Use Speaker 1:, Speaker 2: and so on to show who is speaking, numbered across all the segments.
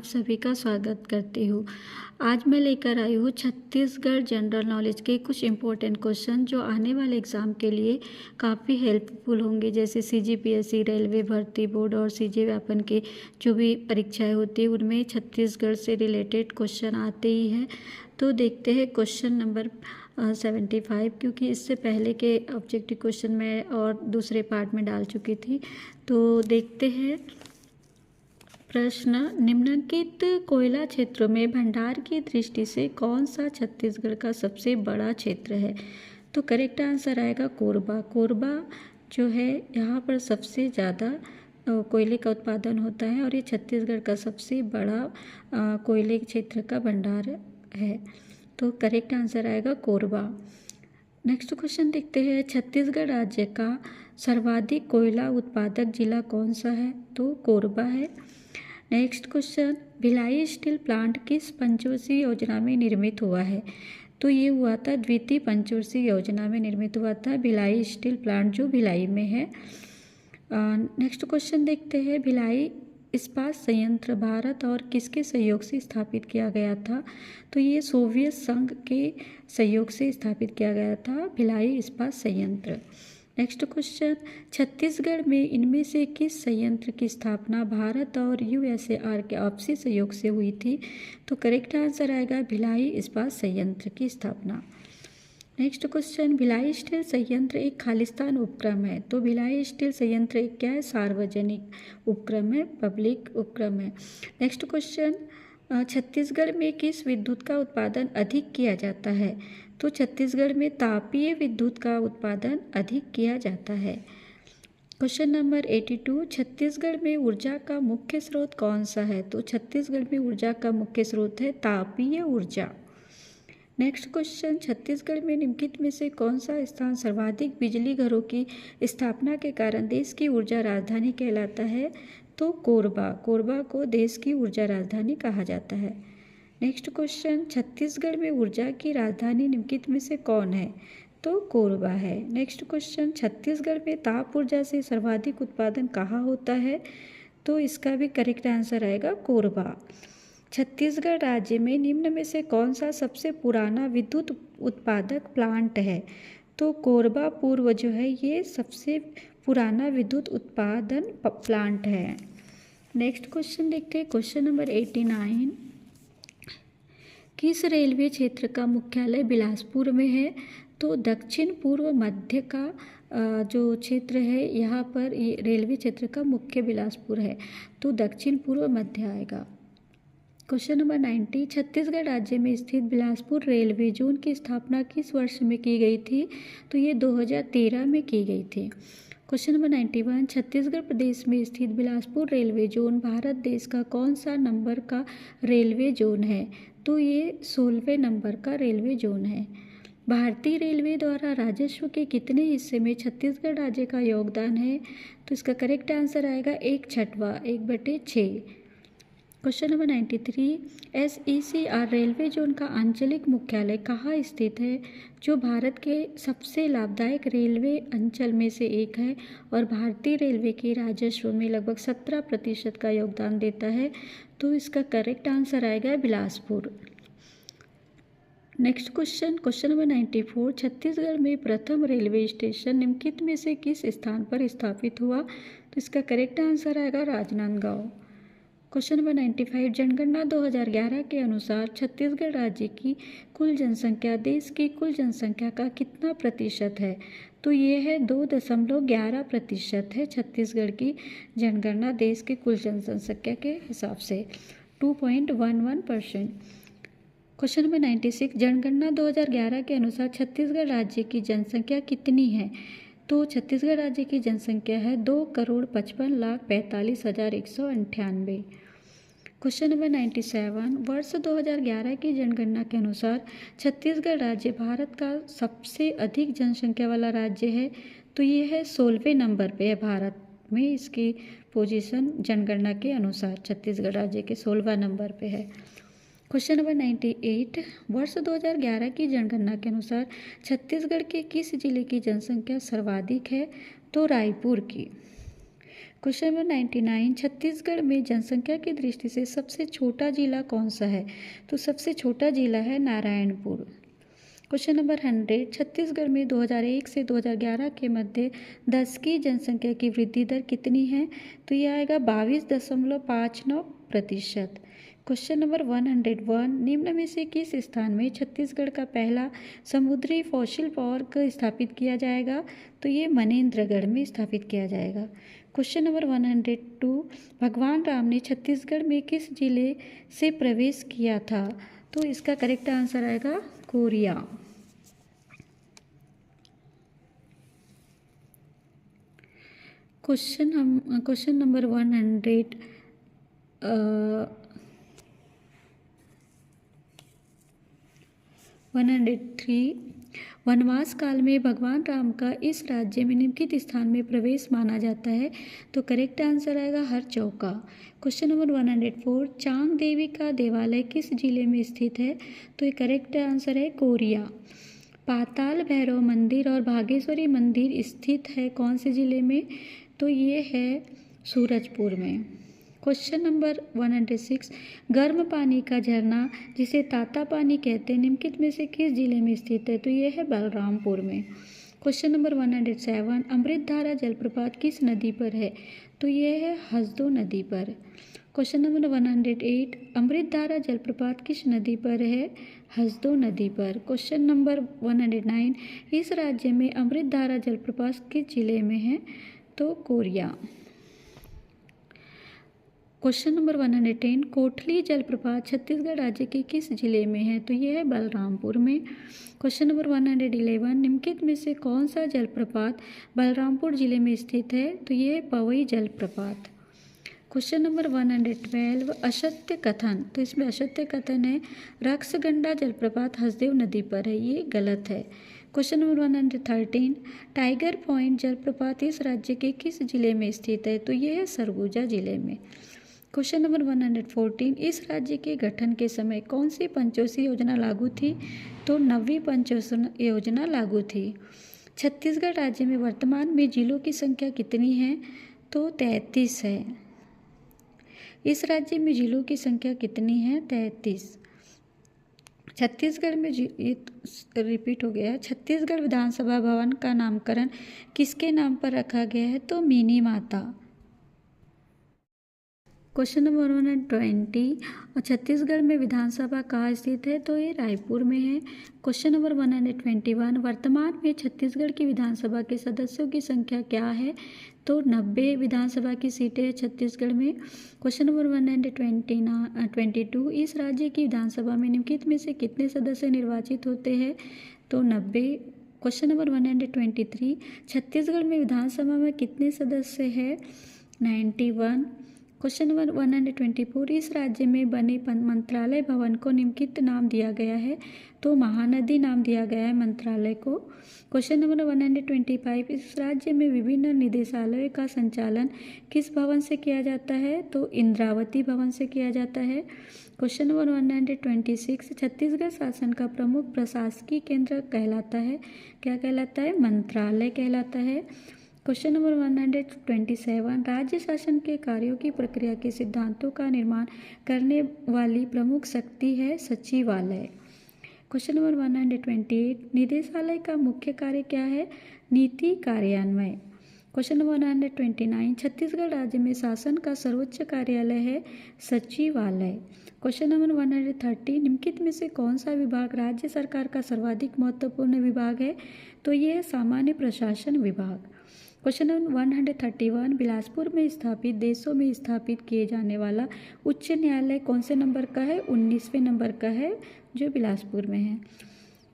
Speaker 1: सभी का स्वागत करती हूँ। आज मैं लेकर आई हूँ छत्तीसगढ़ जनरल नॉलेज के कुछ इम्पोर्टेंट क्वेश्चन जो आने वाले एग्ज़ाम के लिए काफ़ी हेल्पफुल होंगे, जैसे सीजीपीएससी, रेलवे भर्ती बोर्ड और सीजे व्यापन की जो भी परीक्षाएं होती है उनमें छत्तीसगढ़ से रिलेटेड क्वेश्चन आते ही हैं। तो देखते हैं क्वेश्चन नंबर 75, क्योंकि इससे पहले के ऑब्जेक्टिव क्वेश्चन मैं और दूसरे पार्ट में डाल चुकी थी। तो देखते हैं प्रश्न। निम्नलिखित कोयला क्षेत्रों में भंडार की दृष्टि से कौन सा छत्तीसगढ़ का सबसे बड़ा क्षेत्र है? तो करेक्ट आंसर आएगा कोरबा। कोरबा जो है यहाँ पर सबसे ज़्यादा कोयले का उत्पादन होता है और ये छत्तीसगढ़ का सबसे बड़ा कोयले क्षेत्र का भंडार है। तो करेक्ट आंसर आएगा कोरबा। नेक्स्ट क्वेश्चन देखते हैं, छत्तीसगढ़ राज्य का सर्वाधिक कोयला उत्पादक जिला कौन सा है? तो कोरबा है। Next question, Bhilai steel plant किस पंचवर्षीय योजना में निर्मित हुआ है? तो ये हुआ था द्वितीय पंचवर्षीय योजना में निर्मित हुआ था भिलाई स्टील प्लांट जो भिलाई में है। नेक्स्ट क्वेश्चन देखते हैं, भिलाई इस्पात संयंत्र भारत और किसके सहयोग से स्थापित किया गया था? तो ये सोवियत संघ के सहयोग से स्थापित किया गया था भिलाई इस्पात संयंत्र। नेक्स्ट क्वेश्चन, छत्तीसगढ़ में इनमें से किस संयंत्र की स्थापना भारत और यूएसएआर के आपसी सहयोग से हुई थी? तो करेक्ट आंसर आएगा भिलाई इस्पात संयंत्र की स्थापना। नेक्स्ट क्वेश्चन, भिलाई स्टील संयंत्र एक खालिस्तान उपक्रम है। तो भिलाई स्टील संयंत्र एक क्या है? सार्वजनिक उपक्रम है, पब्लिक उपक्रम है। नेक्स्ट क्वेश्चन, छत्तीसगढ़ में किस विद्युत का उत्पादन अधिक किया जाता है? तो छत्तीसगढ़ में तापीय विद्युत का उत्पादन अधिक किया जाता है। क्वेश्चन नंबर 82, छत्तीसगढ़ में ऊर्जा का मुख्य स्रोत कौन सा है? तो छत्तीसगढ़ में ऊर्जा का मुख्य स्रोत है तापीय ऊर्जा। नेक्स्ट क्वेश्चन, छत्तीसगढ़ में निम्नलिखित में से कौन सा स्थान सर्वाधिक बिजली घरों की स्थापना के कारण देश की ऊर्जा राजधानी कहलाता है? तो कोरबा। कोरबा को देश की ऊर्जा राजधानी कहा जाता है। नेक्स्ट क्वेश्चन, छत्तीसगढ़ में ऊर्जा की राजधानी निम्नलिखित में से कौन है? तो कोरबा है। नेक्स्ट क्वेश्चन, छत्तीसगढ़ में ताप ऊर्जा से सर्वाधिक उत्पादन कहाँ होता है? तो इसका भी करेक्ट आंसर आएगा कोरबा। छत्तीसगढ़ राज्य में निम्न में से कौन सा सबसे पुराना विद्युत उत्पादक प्लांट है? तो कोरबा पूर्व जो है ये सबसे पुराना विद्युत उत्पादन प्लांट है। नेक्स्ट क्वेश्चन देखते हैं, क्वेश्चन नंबर 89, किस रेलवे क्षेत्र का मुख्यालय बिलासपुर में है? तो दक्षिण पूर्व मध्य का जो क्षेत्र है यहाँ पर ये रेलवे क्षेत्र का मुख्य बिलासपुर है, तो दक्षिण पूर्व मध्य आएगा। क्वेश्चन नंबर 90, छत्तीसगढ़ राज्य में स्थित बिलासपुर रेलवे जोन की स्थापना किस वर्ष में की गई थी? तो ये 2013 में की गई थी। क्वेश्चन नंबर 91, छत्तीसगढ़ प्रदेश में स्थित बिलासपुर रेलवे जोन भारत देश का कौन सा नंबर का रेलवे जोन है? तो ये 16वें नंबर का रेलवे जोन है। भारतीय रेलवे द्वारा राजस्व के कितने हिस्से में छत्तीसगढ़ राज्य का योगदान है? तो इसका करेक्ट आंसर आएगा 1/6, 1/6। Question number 93, SECR railway zone का आंचलिक मुख्यालय कहाँ स्थित है? जो भारत के सबसे लाभदायक रेलवे अंचल में से एक है और भारतीय रेलवे के राजस्व में लगभग 17% का योगदान देता है, तो इसका करेक्ट आंसर आएगा Bilaspur. Next question, question number 94, Chhattisgarh में प्रथम रेलवे स्टेशन निम्नलिखित में से किस स्थान पर स्थापित हुआ? तो इसका करेक्ट आंसर आएगा राजनांदगांव। क्वेश्चन नंबर 95, जनगणना 2011 के अनुसार छत्तीसगढ़ राज्य की कुल जनसंख्या देश की कुल जनसंख्या का कितना प्रतिशत है? तो ये है 2.11% है छत्तीसगढ़ की जनगणना देश की कुल जनसंख्या के हिसाब से 2.11%। क्वेश्चन नंबर 96, जनगणना 2011 के अनुसार छत्तीसगढ़ राज्य की जनसंख्या कितनी है? तो छत्तीसगढ़ राज्य की जनसंख्या है 2,55,45,198। क्वेश्चन नंबर 97, वर्ष 2011 की जनगणना के अनुसार छत्तीसगढ़ राज्य भारत का सबसे अधिक जनसंख्या वाला राज्य है, तो ये है 16वें नंबर पे है भारत में, इसकी पोजीशन जनगणना के अनुसार छत्तीसगढ़ राज्य के 16वां नंबर पे है। क्वेश्चन नंबर 98, वर्ष 2011 की जनगणना के अनुसार छत्तीसगढ़ के किस जिले की जनसंख्या सर्वाधिक है? तो रायपुर की। क्वेश्चन नंबर 99, छत्तीसगढ़ में जनसंख्या की दृष्टि से सबसे छोटा जिला कौन सा है? तो सबसे छोटा जिला है नारायणपुर। क्वेश्चन नंबर 100, छत्तीसगढ़ में 2001 से 2011 के मध्य 10 की जनसंख्या की वृद्धि दर कितनी है? तो यह आएगा 22.59%। क्वेश्चन नंबर 101, निम्न में से किस स्थान में छत्तीसगढ़ का पहला समुद्री फॉसिल पार्क स्थापित किया जाएगा? तो ये मनेन्द्रगढ़ में स्थापित किया जाएगा। क्वेश्चन नंबर 102, भगवान राम ने छत्तीसगढ़ में किस जिले से प्रवेश किया था? तो इसका करेक्ट आंसर आएगा कोरिया। क्वेश्चन नंबर 103, वनवास काल में भगवान राम का इस राज्य में निम्नलिखित स्थान में प्रवेश माना जाता है? तो करेक्ट आंसर आएगा हरचौका। क्वेश्चन नंबर 104, चांग देवी का देवालय किस जिले में स्थित है? तो ये करेक्ट आंसर है कोरिया। पाताल भैरव मंदिर और भागेश्वरी मंदिर स्थित है कौन से जिले में? तो ये है सूरजपुर में। क्वेश्चन नंबर 106, गर्म पानी का झरना जिसे ताता पानी कहते हैं निम्नलिखित में से किस जिले में स्थित है? तो ये है बलरामपुर में। क्वेश्चन नंबर 107, अमृतधारा जलप्रपात किस नदी पर है? तो ये है हसदो नदी पर। क्वेश्चन नंबर 108, अमृतधारा जलप्रपात किस नदी पर है? हसदो नदी पर। क्वेश्चन नंबर 109, इस राज्य में अमृतधारा जलप्रपात किस जिले में है? तो कोरिया। क्वेश्चन नंबर 110, कोठली जलप्रपात छत्तीसगढ़ राज्य के किस जिले में है? तो ये है बलरामपुर में। क्वेश्चन नंबर 111, निम्नलिखित में से कौन सा जलप्रपात बलरामपुर जिले में स्थित है? तो ये है पवई जलप्रपात। क्वेश्चन नंबर 112, असत्य कथन, तो इसमें असत्य कथन है रक्सगंडा जलप्रपात हसदेव नदी पर है, ये गलत है। क्वेश्चन नंबर 113, टाइगर पॉइंट जलप्रपात इस राज्य के किस जिले में स्थित है? तो ये है सरगुजा जिले में। क्वेश्चन नंबर 114, इस राज्य के गठन के समय कौन सी पंचकोशीय योजना लागू थी? तो 9वीं पंचकोशीय योजना लागू थी। छत्तीसगढ़ राज्य में वर्तमान में जिलों की संख्या कितनी है? तो 33 है। इस राज्य में जिलों की संख्या कितनी है? 33। छत्तीसगढ़ में ये रिपीट हो गया है। छत्तीसगढ़ विधानसभा भवन का नामकरण किसके नाम पर रखा गया है? तो मिनी माता। क्वेश्चन नंबर 120, और छत्तीसगढ़ में विधानसभा कहाँ स्थित है? तो ये रायपुर में है। क्वेश्चन नंबर 121, वर्तमान में छत्तीसगढ़ की विधानसभा के सदस्यों की संख्या क्या है? तो 90 विधानसभा की सीटें हैं छत्तीसगढ़ में। क्वेश्चन नंबर 122, इस राज्य की विधानसभा में निम्नलिखित में से कितने सदस्य निर्वाचित होते हैं? तो 90। क्वेश्चन नंबर 123, छत्तीसगढ़ में विधानसभा में कितने सदस्य हैं? 91। क्वेश्चन नंबर 124, इस राज्य में बने मंत्रालय भवन को निम्नलिखित नाम दिया गया है? तो महानदी नाम दिया गया है मंत्रालय को। क्वेश्चन नंबर 125, इस राज्य में विभिन्न निदेशालयों का संचालन किस भवन से किया जाता है? तो इंद्रावती भवन से किया जाता है। क्वेश्चन नंबर 126, छत्तीसगढ़ शासन का प्रमुख प्रशासकीय केंद्र कहलाता है, क्या कहलाता है? मंत्रालय कहलाता है। क्वेश्चन नंबर 127, राज्य शासन के कार्यों की प्रक्रिया के सिद्धांतों का निर्माण करने वाली प्रमुख शक्ति है सचिवालय। क्वेश्चन नंबर 128, निदेशालय का मुख्य कार्य क्या है? नीति कार्यान्वयन। क्वेश्चन नंबर 129, छत्तीसगढ़ राज्य में शासन का सर्वोच्च कार्यालय है सचिवालय। क्वेश्चन नंबर 130, निम्नलिखित में से कौन सा विभाग राज्य सरकार का सर्वाधिक महत्वपूर्ण विभाग है? तो ये है सामान्य प्रशासन विभाग। क्वेश्चन नंबर 131, बिलासपुर में स्थापित देशों में स्थापित किए जाने वाला उच्च न्यायालय कौन से नंबर का है? 19वें नंबर का है, जो बिलासपुर में है,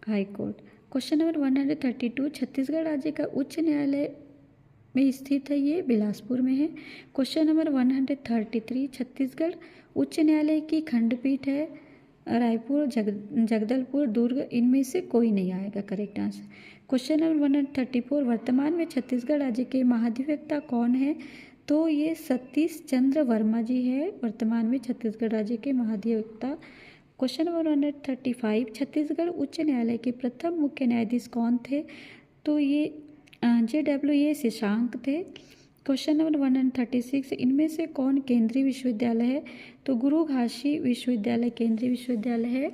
Speaker 1: high court. Question number 132, Chhattisgarh राज्य का उच्च न्यायालय में स्थित है, ये बिलासपुर में है। क्वेश्चन नंबर 133, छत्तीसगढ़ उच्च न्यायालय की खंडपीठ है रायपुर, जगदलपुर, दुर्ग, इनमें से कोई नहीं आएगा करेक्ट आंसर। क्वेश्चन नंबर 134, वर्तमान में छत्तीसगढ़ राज्य के महाधिवक्ता कौन है? तो ये सतीश चंद्र वर्मा जी है वर्तमान में छत्तीसगढ़ राज्य के महाधिवक्ता। क्वेश्चन नंबर 135, छत्तीसगढ़ उच्च न्यायालय के प्रथम मुख्य न्यायाधीश कौन थे? तो ये JWA शशांक थे। क्वेश्चन नंबर 136, इनमें से कौन केंद्रीय विश्वविद्यालय है? तो गुरु घासी विश्वविद्यालय केंद्रीय विश्वविद्यालय है।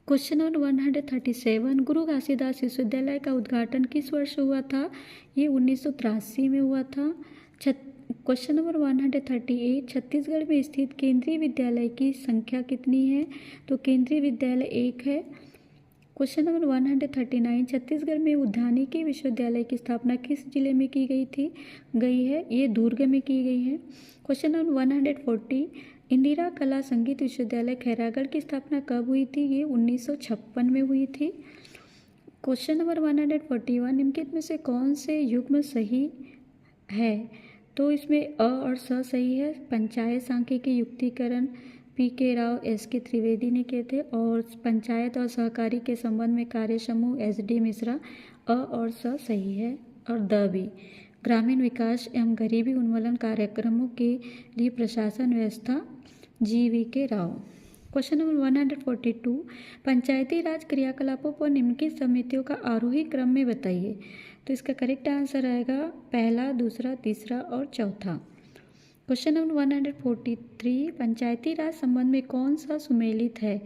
Speaker 1: क्वेश्चन नंबर 137, गुरु घासीदास विश्वविद्यालय का उद्घाटन किस वर्ष हुआ था? ये 1983 में हुआ था। क्वेश्चन नंबर 138, छत्तीसगढ़ में स्थित केंद्रीय विद्यालय की संख्या कितनी है? तो केंद्रीय विद्यालय 1 है। क्वेश्चन नंबर 139, छत्तीसगढ़ में उद्यानिकी विश्वविद्यालय की स्थापना किस जिले में की गई है? ये दुर्ग में की गई है। क्वेश्चन नंबर 140, इंदिरा कला संगीत विश्वविद्यालय खैरागढ़ की स्थापना कब हुई थी? ये 1956 में हुई थी। क्वेश्चन नंबर 141, निम्नलिखित में से कौन से युग्म सही है? तो इसमें अ और स सही है। पंचायत सांख्यिकी युक्तिकरण पी.के. राव, एस.के. त्रिवेदी ने किए थे, और पंचायत और सहकारी के संबंध में कार्य समूह एस.डी. मिश्रा, अ और स सही है। और द भी, ग्रामीण विकास एवं गरीबी उन्मूलन कार्यक्रमों के लिए प्रशासन व्यवस्था जी.वी.के. राव। क्वेश्चन नंबर 142, पंचायती राज क्रियाकलापों पर निम्नलिखित समितियों का आरोही क्रम में बताइए। तो इसका करेक्ट आंसर आएगा पहला, दूसरा, तीसरा और चौथा। क्वेश्चन नंबर 143, पंचायती राज संबंध में कौन सा सुमेलित है?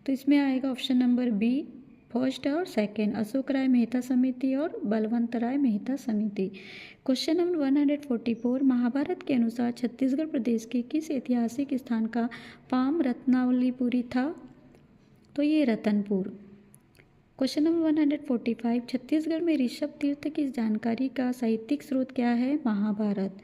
Speaker 1: तो इसमें आएगा ऑप्शन नंबर बी, फर्स्ट और सेकंड, अशोक राय मेहता समिति और बलवंत राय मेहता समिति। क्वेश्चन नंबर 144, महाभारत के अनुसार छत्तीसगढ़ प्रदेश के किस ऐतिहासिक स्थान का पाम रत्नावलीपुरी था? तो ये रतनपुर। क्वेश्चन नंबर 145, छत्तीसगढ़ में ऋषभ तीर्थ की जानकारी का साहित्यिक स्रोत क्या है? महाभारत।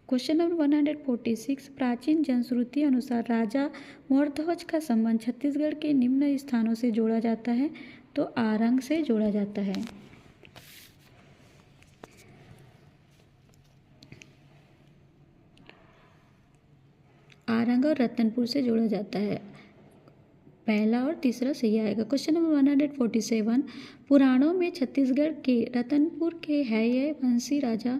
Speaker 1: क्वेश्चन नंबर 146, प्राचीन जनश्रुति अनुसार राजा मोरध्वज का संबंध छत्तीसगढ़ के निम्न स्थानों से जोड़ा जाता है? तो आरंग से जोड़ा जाता है। आरंग और रतनपुर से जोड़ा जाता है। पहला और तीसरा सही आएगा। क्वेश्चन नंबर 147, पुराणों में छत्तीसगढ़ के रतनपुर के हैय वंशी राजा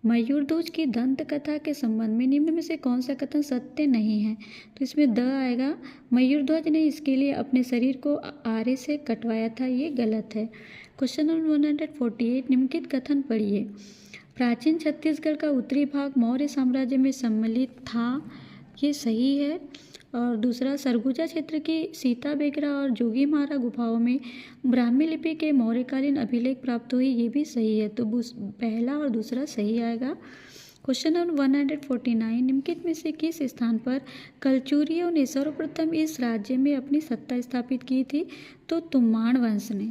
Speaker 1: मयूरध्वज की दंत कथा के संबंध में निम्न में से कौन सा कथन सत्य नहीं है? तो इसमें द आएगा, मयूरध्वज ने इसके लिए अपने शरीर को आरे से कटवाया था, ये गलत है। क्वेश्चन नंबर 148, निम्नलिखित कथन पढ़िए। प्राचीन छत्तीसगढ़ का उत्तरी भाग मौर्य साम्राज्य में सम्मिलित था, ये सही है। और दूसरा, सरगुजा क्षेत्र की सीता बेगरा और जोगीमारा गुफाओं में ब्राह्मी लिपि के मौर्यकालीन अभिलेख प्राप्त हुई, ये भी सही है। तो पहला और दूसरा सही आएगा। क्वेश्चन नंबर 149, निम्नलिखित में से किस स्थान पर कलचुरियों ने सर्वप्रथम इस राज्य में अपनी सत्ता स्थापित की थी? तो तुम्माण वंश ने।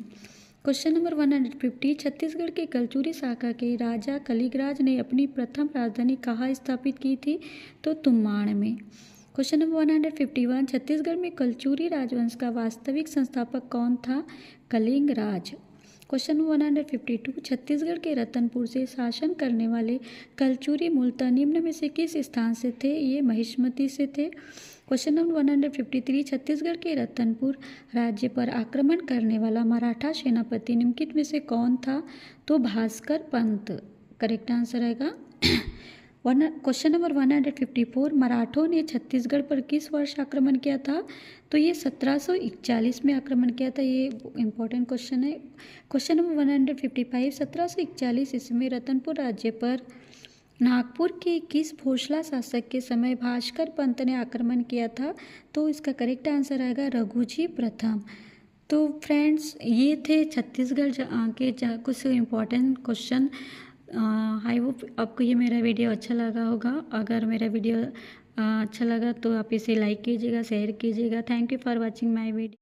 Speaker 1: क्वेश्चन नंबर 150, छत्तीसगढ़ के कलचुरी शाखा के राजा कलिगराज ने अपनी प्रथम राजधानी कहाँ स्थापित की थी? तो तुम्माण में। क्वेश्चन नंबर 151, छत्तीसगढ़ में कलचुरी राजवंश का वास्तविक संस्थापक कौन था? कलिंगराज। क्वेश्चन नंबर 152, छत्तीसगढ़ के रतनपुर से शासन करने वाले कलचुरी मूलतः निम्न में से किस स्थान से थे? ये महिष्मती से थे। क्वेश्चन नंबर 153, छत्तीसगढ़ के रतनपुर राज्य पर आक्रमण करने वाला मराठा सेनापति निम्नलिखित में से कौन था? तो भास्कर पंत। करेक्ट आंसर आएगा। क्वेश्चन नंबर 154, मराठों ने छत्तीसगढ़ पर किस वर्ष आक्रमण किया था? तो ये 1741 में आक्रमण किया था, ये इम्पोर्टेंट क्वेश्चन है। क्वेश्चन नंबर 155, 1741 ईस्वी में रतनपुर राज्य पर नागपुर के किस भोसला शासक के समय भास्कर पंत ने आक्रमण किया था? तो इसका करेक्ट आंसर आएगा रघुजी प्रथम। तो फ्रेंड्स, ये थे छत्तीसगढ़ के कुछ इम्पोर्टेंट क्वेश्चन। आई होप आपको ये मेरा वीडियो अच्छा लगा होगा। अगर मेरा वीडियो अच्छा लगा तो आप इसे लाइक कीजिएगा, शेयर कीजिएगा। Thank you for watching my video.